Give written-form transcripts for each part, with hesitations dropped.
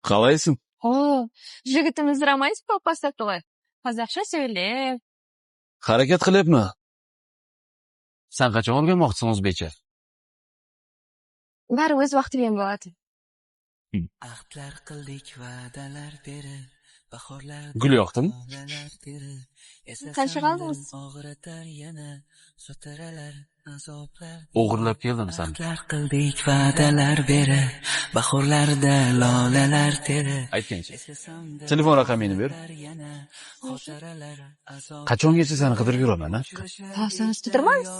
Qalaysan? O, yigitimiz romantik opasi to'y. Qozoqcha söylab. Harakat qilyapman. Sen qachon o'rganmoqchisan o'zbekcha? Bari o'z vaqti bilan bo'ladi. Ahdlar qildik va'dalar berib, bahorlarda Gul yoqdimi? Qancha qaldingiz? og'ritar yana sotiralar azoblar. O'g'irlab keldim sen. Ahdlar qildik va'dalar berib, bahorlarda lolalar terib. Aytgancha. Telefon raqamingni ber. Qachongacha seni qidirib yuraman, ha? Tavsiyani tutirmaymiz.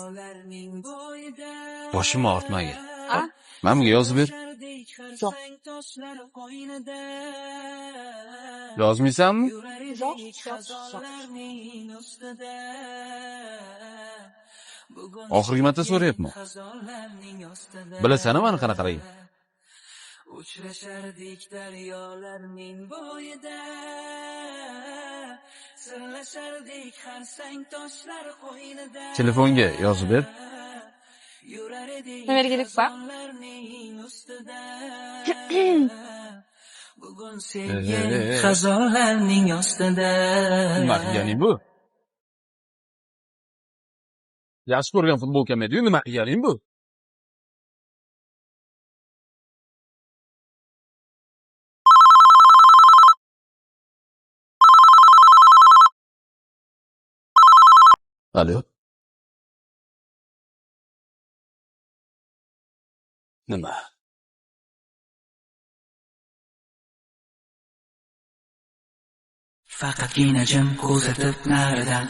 Boshimni ortmagin. Ha? Mana bunga yozib ber. Yo'q. Yozmaysanmi? Yo'q. Oxirgi marta so'rayapman. Bilasan meni qanaqaligim? Uchrashardik daryolarning bo'yida, sirlashardik har sang toshlar qo'ynida. Telefonga yozib ber. Nimaga bak? Bugun senga xazonlarning ostida. Nima qilganing bu? Yaxshi ko'rgan futbolkam edi, nima qilganing bu? Alo. Nima? Faqatgina jim kuzatib naridan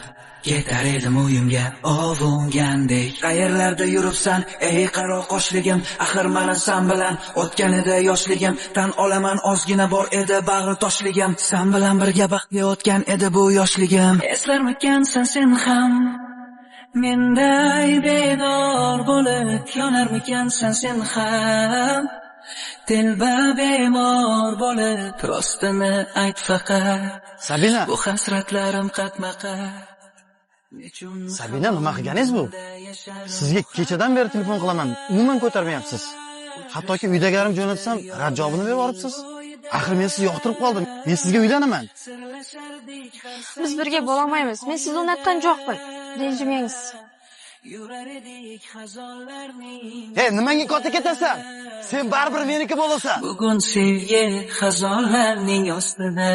ketar edim uyimga ovungandek. Qayerlarda yuribsan ey qaro qoshligim, axir mana san bilan o'tgan edi yoshligim. Tan olaman ozgina bor edi bag'ri toshligim, san bilan birga baxtga o'tgan edi bu yoshligim. Eslarmikansan sen ham menday bedor bo'lib, yonarmikansan sen ham telba bemor bo'lib, rostini ayt faqat. Sabina, Bu hasratlarim qatma-qat. Sabina nima qilganingiz bu? Sizga kechadan beri telefon qilaman, umuman ko'tarmayapsiz. Hattoki uydagarim jo'natsam, rad javobini berib olibsiz. Axir men sizni yoqtirib qoldim. Men sizga uylanaman. Biz birga bo'la olmaymiz. Men sizni unutdan jo'qman. Renjimangiz. Hey, nimaga kota ketasan? Sen baribir meniki bo'lasan. Bugun sevgi xazonlarning ostida.